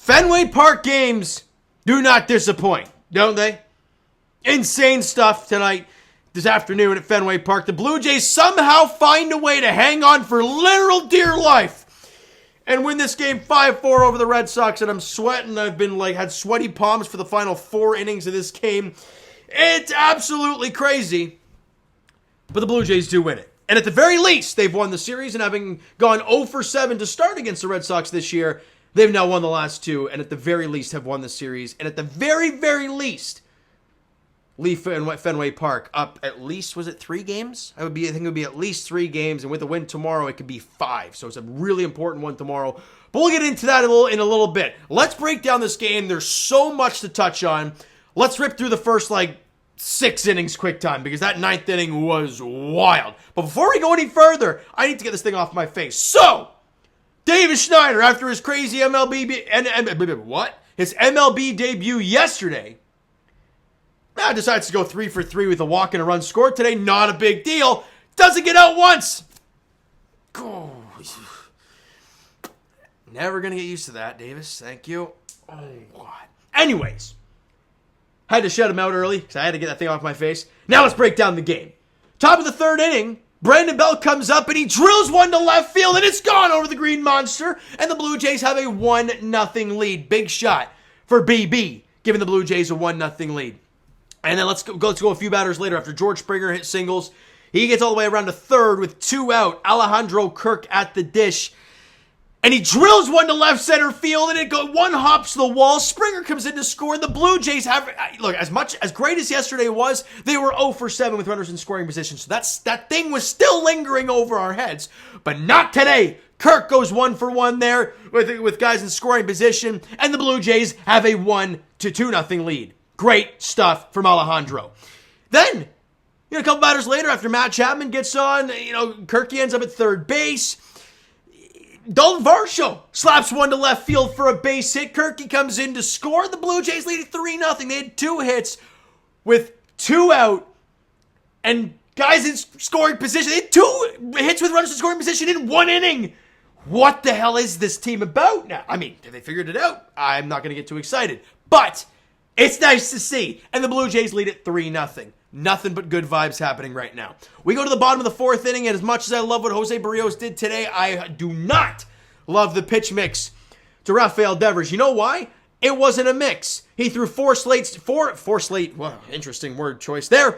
Fenway Park games do not disappoint, don't they? Insane stuff tonight, this afternoon at Fenway Park. The Blue Jays somehow find a way to hang on for literal dear life and win this game 5-4 over the Red Sox. And I'm sweating. I've been had sweaty palms for the final 4 innings of this game. It's absolutely crazy. But the Blue Jays do win it. And at the very least, they've won the series. And having gone 0-for-7 to start against the Red Sox this year, they've now won the last 2. And at the very least have won the series. And at the very, very least, leave Fenway Park up at least, was it 3 games? I think it would be at least 3 games. And with a win tomorrow, it could be 5. So it's a really important one tomorrow. But we'll get into that in a little bit. Let's break down this game. There's so much to touch on. Let's rip through the first, 6 innings quick time, because that 9th inning was wild. But before we go any further, I need to get this thing off my face. So, David Schneider, after his crazy his MLB debut yesterday, decides to go 3 for 3 with a walk and a run scored today. Not a big deal. Doesn't get out once. Never going to get used to that, Davis. Thank you. Oh, God. Anyways, had to shut him out early because I had to get that thing off my face. Now let's break down the game. Top of the 3rd inning, Brandon Belt comes up and he drills one to left field and it's gone over the Green Monster. And the Blue Jays have a 1-0 lead. Big shot for BB, giving the Blue Jays a 1-0 lead. And then let's go a few batters later after George Springer hit singles. He gets all the way around to 3rd with 2 out. Alejandro Kirk at the dish. And he drills one to left center field, and one hops the wall. Springer comes in to score, and the Blue Jays have, look, as great as yesterday was, they were 0-for-7 with runners in scoring position. So that thing was still lingering over our heads. But not today. Kirk goes 1-for-1 there with guys in scoring position, and the Blue Jays have a 1-2 lead. Great stuff from Alejandro. Then, a couple batters later, after Matt Chapman gets on, Kirky ends up at 3rd base. Dalton Varsho slaps one to left field for a base hit. Kirky comes in to score. The Blue Jays lead 3-0. They had 2 hits with 2 out and guys in scoring position. They had 2 hits with runners in scoring position in 1 inning. What the hell is this team about now? I mean, have they figured it out? I'm not going to get too excited. But it's nice to see. And the Blue Jays lead at 3-0. Nothing but good vibes happening right now. We go to the bottom of the 4th inning, and as much as I love what Jose Barrios did today, I do not love the pitch mix to Rafael Devers. You know why? It wasn't a mix. He threw 4 slate, well, interesting word choice there.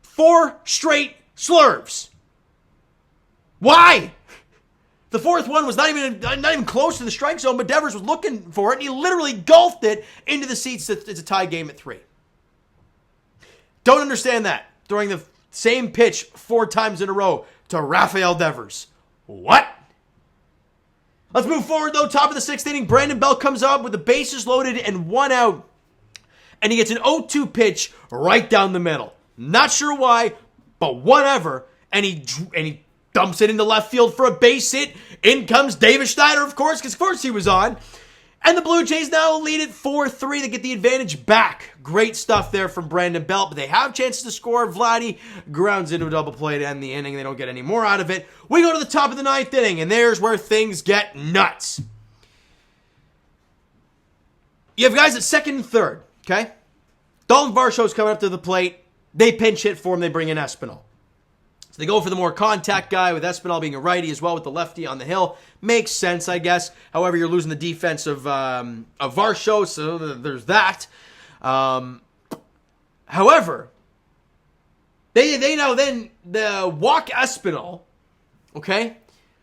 4 straight slurves. Why? The 4th one was not even close to the strike zone, but Devers was looking for it, and he literally golfed it into the seats. It's a tie game at 3. Don't understand that. Throwing the same pitch 4 times in a row to Rafael Devers. What? Let's move forward, though. Top of the 6th inning, Brandon Belt comes up with the bases loaded and 1 out. And he gets an 0-2 pitch right down the middle. Not sure why, but whatever. And he dumps it into left field for a base hit. In comes David Schneider, of course, because of course he was on. And the Blue Jays now lead it 4-3. They get the advantage back. Great stuff there from Brandon Belt, but they have chances to score. Vladdy grounds into a double play to end the inning. They don't get any more out of it. We go to the top of the 9th inning, and there's where things get nuts. You have guys at 2nd and 3rd, okay? Dalton Varsho's coming up to the plate. They pinch hit for him. They bring in Espinal. So they go for the more contact guy, with Espinal being a righty as well with the lefty on the hill. Makes sense, I guess. However, you're losing the defense of Varsho, so there's that. However, they now then walk Espinal, okay?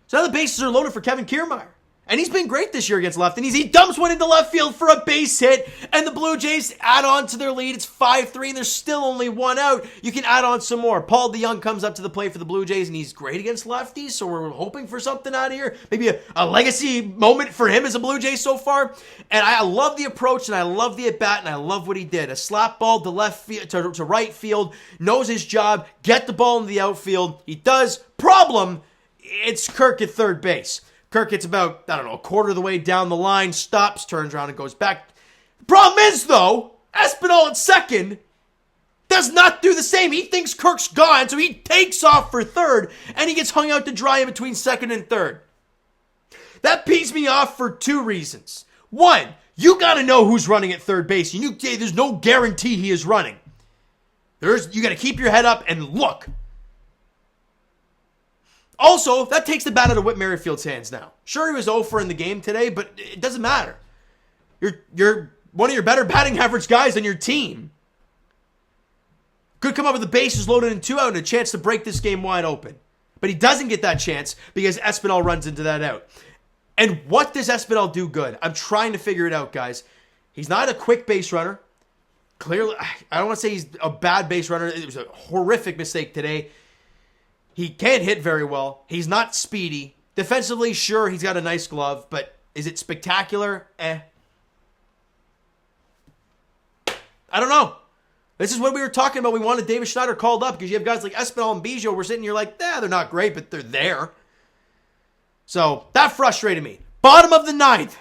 So now the bases are loaded for Kevin Kiermaier. And he's been great this year against lefties. He dumps one into left field for a base hit, and the Blue Jays add on to their lead. It's 5-3, and there's still only 1 out. You can add on some more. Paul DeYoung comes up to the plate for the Blue Jays, and he's great against lefties, so we're hoping for something out of here. Maybe a legacy moment for him as a Blue Jay so far. And I love the approach, and I love the at-bat, and I love what he did. A slap ball to left field, to right field, knows his job, get the ball into the outfield. He does. Problem, it's Kirk at 3rd base. Kirk gets about, a quarter of the way down the line, stops, turns around, and goes back. The problem is, though, Espinal at 2nd does not do the same. He thinks Kirk's gone, so he takes off for 3rd, and he gets hung out to dry in between 2nd and 3rd. That pees me off for 2 reasons. One, you got to know who's running at third base. There's no guarantee he is running. You got to keep your head up and look. Also, that takes the bat out of Whit Merrifield's hands now. Sure, he was 0-for in the game today, but it doesn't matter. You're one of your better batting average guys on your team. Could come up with the bases loaded and 2 out and a chance to break this game wide open. But he doesn't get that chance because Espinal runs into that out. And what does Espinal do good? I'm trying to figure it out, guys. He's not a quick base runner. Clearly, I don't want to say he's a bad base runner. It was a horrific mistake today. He can't hit very well. He's not speedy. Defensively, sure, he's got a nice glove, but is it spectacular? I don't know. This is what we were talking about. We wanted David Schneider called up because you have guys like Espinal and Biggio. We're sitting here like, they're not great, but they're there. So that frustrated me. Bottom of the ninth.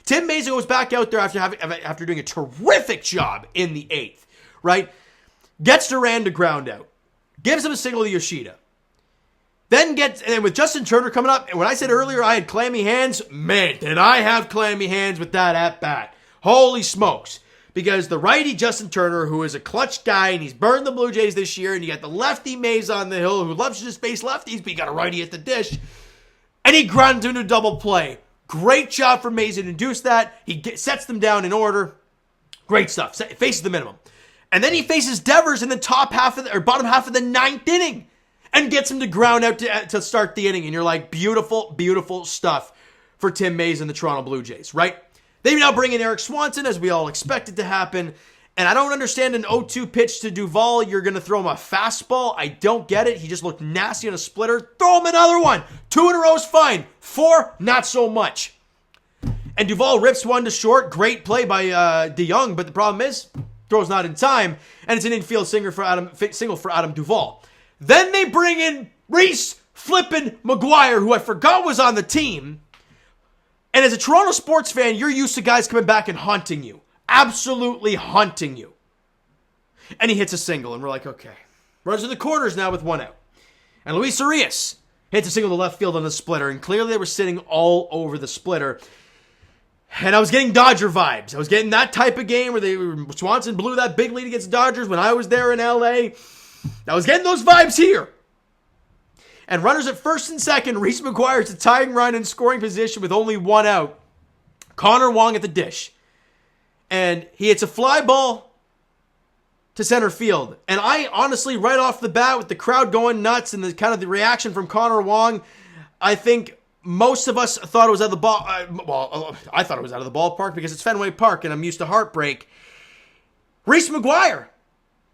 Tim Mayza goes back out there after doing a terrific job in the 8th, right? Gets Duran to ground out. Gives him a single to Yoshida. And with Justin Turner coming up, and when I said earlier I had clammy hands, man, did I have clammy hands with that at-bat. Holy smokes. Because the righty Justin Turner, who is a clutch guy, and he's burned the Blue Jays this year, and you got the lefty Mays on the hill, who loves to just face lefties, but you got a righty at the dish, and he grounds into a double play. Great job for Mays to induce that. He sets them down in order. Great stuff. Faces the minimum. And then he faces Devers in the bottom half of the 9th inning and gets him to ground out to start the inning. And you're like, beautiful, beautiful stuff for Tim Mays and the Toronto Blue Jays, right? They now bring in Eric Swanson, as we all expected to happen. And I don't understand an 0-2 pitch to Duvall. You're going to throw him a fastball. I don't get it. He just looked nasty on a splitter. Throw him another one. 2 in a row is fine. 4, not so much. And Duvall rips one to short. Great play by DeYoung, but the problem is, throws not in time, and it's an infield single for Adam Duvall. Then they bring in Reese flippin' McGuire, who I forgot was on the team. And as a Toronto sports fan, you're used to guys coming back and haunting you. Absolutely haunting you. And he hits a single, and we're like, okay. Runs in the corners now with 1 out. And Luis Arias hits a single to left field on the splitter, and clearly they were sitting all over the splitter. And I was getting Dodger vibes. I was getting that type of game where Swanson blew that big lead against the Dodgers when I was there in LA. I was getting those vibes here. And runners at first and second, Reese McGuire is a tying run in scoring position with only 1 out. Connor Wong at the dish. And he hits a fly ball to center field. And I honestly, right off the bat, with the crowd going nuts and the reaction from Connor Wong, I think most of us thought it was out of the ball. I thought it was out of the ballpark because it's Fenway Park and I'm used to heartbreak. Reese McGuire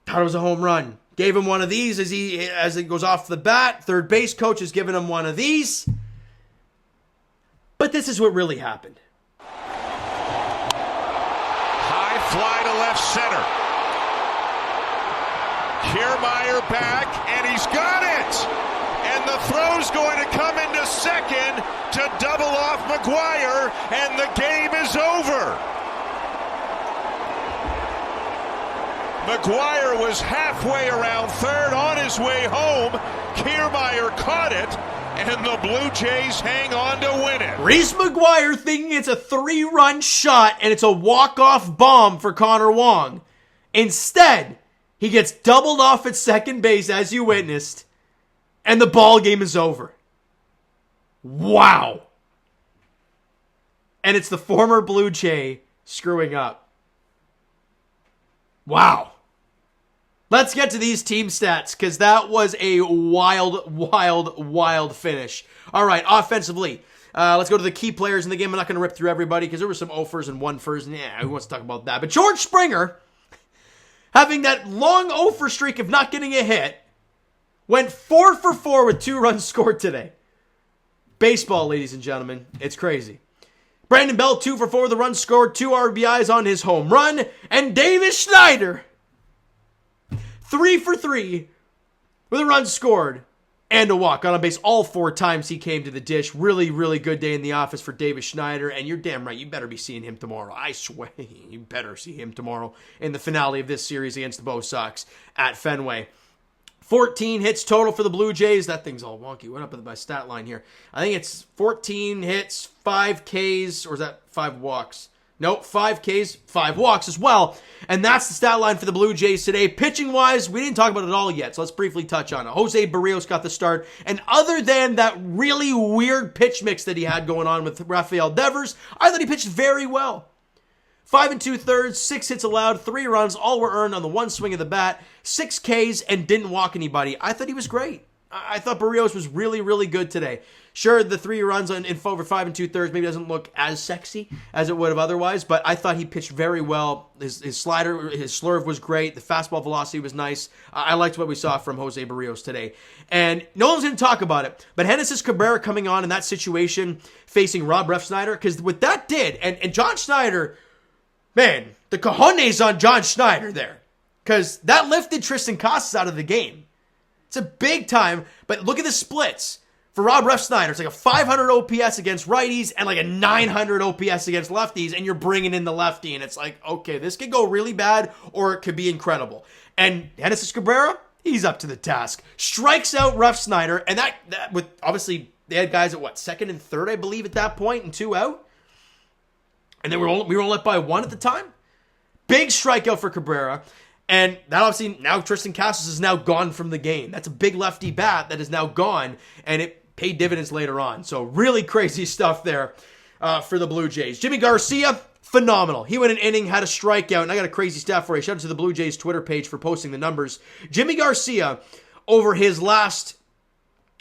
thought it was a home run. Gave him one of these as it goes off the bat. Third base coach has given him one of these. But this is what really happened. High fly to left center. Kiermaier back, and he's got it! And the throw's going to come into second to double off McGuire, and the game is over. McGuire was halfway around third on his way home. Kiermaier caught it, and the Blue Jays hang on to win it. Reese McGuire thinking it's a 3-run shot, and it's a walk-off bomb for Connor Wong. Instead, he gets doubled off at second base, as you witnessed, and the ball game is over. Wow. And it's the former Blue Jay screwing up. Wow. Let's get to these team stats, because that was a wild, wild, wild finish. All right, offensively, let's go to the key players in the game. I'm not going to rip through everybody, because there were some 0-fers and 1-fers, and who wants to talk about that? But George Springer, having that long 0-for streak of not getting a hit, went 4 for 4 with 2 runs scored today. Baseball, ladies and gentlemen. It's crazy. Brandon Bell, 2 for 4 with a run scored, 2 RBIs on his home run. And Davis Schneider, 3 for 3 with a run scored and a walk. On base all 4 times he came to the dish. Really, really good day in the office for Davis Schneider. And you're damn right, you better be seeing him tomorrow. I swear, you better see him tomorrow in the finale of this series against the Bo Sox at Fenway. 14 hits total for the Blue Jays. That thing's all wonky. What up with my stat line here? I think it's 14 hits, 5 Ks, or is that 5 walks? Nope, 5 Ks, 5 walks as well. And that's the stat line for the Blue Jays today. Pitching-wise, we didn't talk about it all yet, so let's briefly touch on it. Jose Barrios got the start, and other than that really weird pitch mix that he had going on with Rafael Devers, I thought he pitched very well. 5 2/3, 6 hits allowed, 3 runs, all were earned on the one swing of the bat, 6 Ks, and didn't walk anybody. I thought he was great. I thought Barrios was really, really good today. Sure, the 3 runs in over 5 2/3 maybe doesn't look as sexy as it would have otherwise, but I thought he pitched very well. His slider, his slurve was great. The fastball velocity was nice. I liked what we saw from Jose Barrios today. And no one's going to talk about it, but Genesis Cabrera coming on in that situation, facing Rob Refsnyder, because what that did, and John Schneider, man, the cojones on John Schneider there, because that lifted Tristan Casas out of the game. It's a big time, but look at the splits. For Rob Refsnyder, it's like a 500 OPS against righties and like a 900 OPS against lefties, and you're bringing in the lefty, and it's like, okay, this could go really bad, or it could be incredible. And Genesis Cabrera, he's up to the task. Strikes out Refsnyder, and that with, obviously, they had guys at, second and third, I believe, at that point, and 2 out. And we were only up by 1 at the time. Big strikeout for Cabrera. And that obviously, now Tristan Casas is now gone from the game. That's a big lefty bat that is now gone, and it paid dividends later on. So really crazy stuff there for the Blue Jays. Jimmy Garcia, phenomenal. He went an inning, had a strikeout, and I got a crazy stat for you. Shout out to the Blue Jays Twitter page for posting the numbers. Jimmy Garcia, over his last,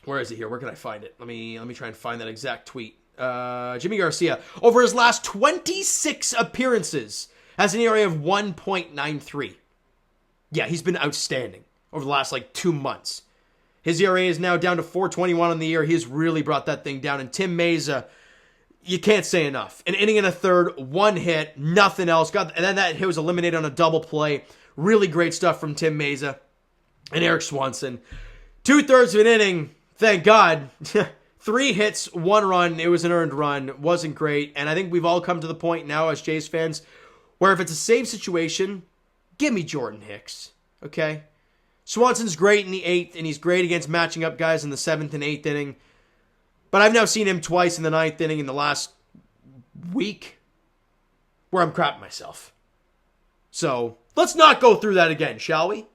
where is it here? Where can I find it? Let me try and find that exact tweet. Jimmy Garcia, over his last 26 appearances, has an ERA of 1.93. Yeah, he's been outstanding over the last 2 months. His ERA is now down to 4.21 on the year. He's really brought that thing down. And Tim Meza, you can't say enough. An inning and a third, 1 hit, nothing else. And then that hit was eliminated on a double play. Really great stuff from Tim Meza and Eric Swanson. 2/3 of an inning, thank God. 3 hits, 1 run. It was an earned run. Wasn't great. And I think we've all come to the point now as Jays fans where if it's a save situation, give me Jordan Hicks, okay? Swanson's great in the 8th, and he's great against matching up guys in the 7th and 8th inning. But I've now seen him twice in the 9th inning in the last week where I'm crapping myself. So let's not go through that again, shall we?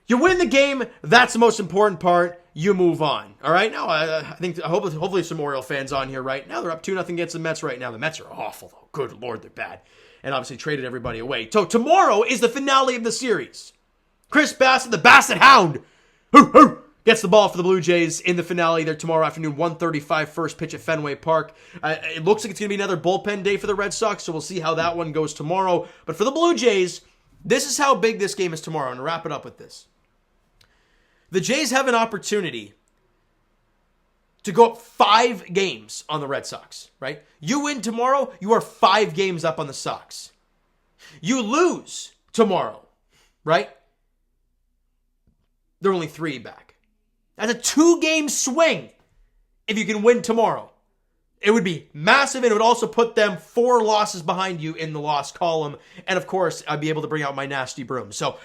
You win the game, that's the most important part. You move on, all right? Now, I think hopefully some Oriole fans on here right now. They're up 2-0 against the Mets right now. The Mets are awful, though. Good Lord, they're bad. And obviously traded everybody away. So tomorrow is the finale of the series. Chris Bassitt, the Bassitt Hound, gets the ball for the Blue Jays in the finale there tomorrow afternoon, 1:35 first pitch at Fenway Park. It looks like it's going to be another bullpen day for the Red Sox, so we'll see how that one goes tomorrow. But for the Blue Jays, this is how big this game is tomorrow. And to wrap it up with this. The Jays have an opportunity to go up 5 games on the Red Sox, right? You win tomorrow, you are 5 games up on the Sox. You lose tomorrow, right? They're only 3 back. That's a 2-game swing if you can win tomorrow. It would be massive, and it would also put them 4 losses behind you in the loss column. And of course, I'd be able to bring out my nasty broom. So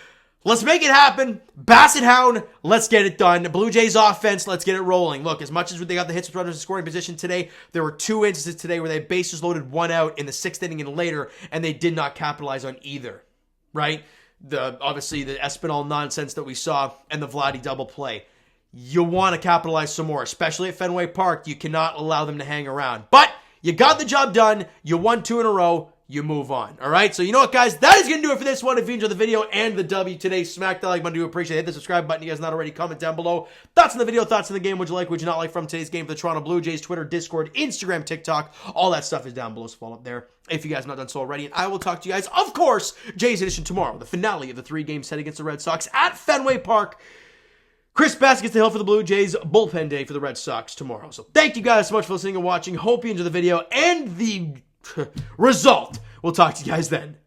let's make it happen. Bassitt Hound, let's get it done. Blue Jays offense, let's get it rolling. Look, as much as they got the hits with runners in scoring position today, there were 2 instances today where they had bases loaded, 1 out in the 6th inning and later, and they did not capitalize on either, right? Obviously, the Espinal nonsense that we saw and the Vladdy double play. You want to capitalize some more, especially at Fenway Park. You cannot allow them to hang around. But you got the job done. You won 2 in a row. You move on. All right. So you know what, guys? That is going to do it for this one. If you enjoyed the video and the W today, smack that like button. Do appreciate it. Hit the subscribe button. You guys not already, comment down below. Thoughts on the video, thoughts on the game. Would you like, would you not like from today's game for the Toronto Blue Jays? Twitter, Discord, Instagram, TikTok. All that stuff is down below. So follow up there if you guys have not done so already. And I will talk to you guys, of course, Jays edition tomorrow. The finale of the 3-game set against the Red Sox at Fenway Park. Chris Bassitt gets the hill for the Blue Jays. Bullpen day for the Red Sox tomorrow. So thank you guys so much for listening and watching. Hope you enjoy the video and the result. We'll talk to you guys then.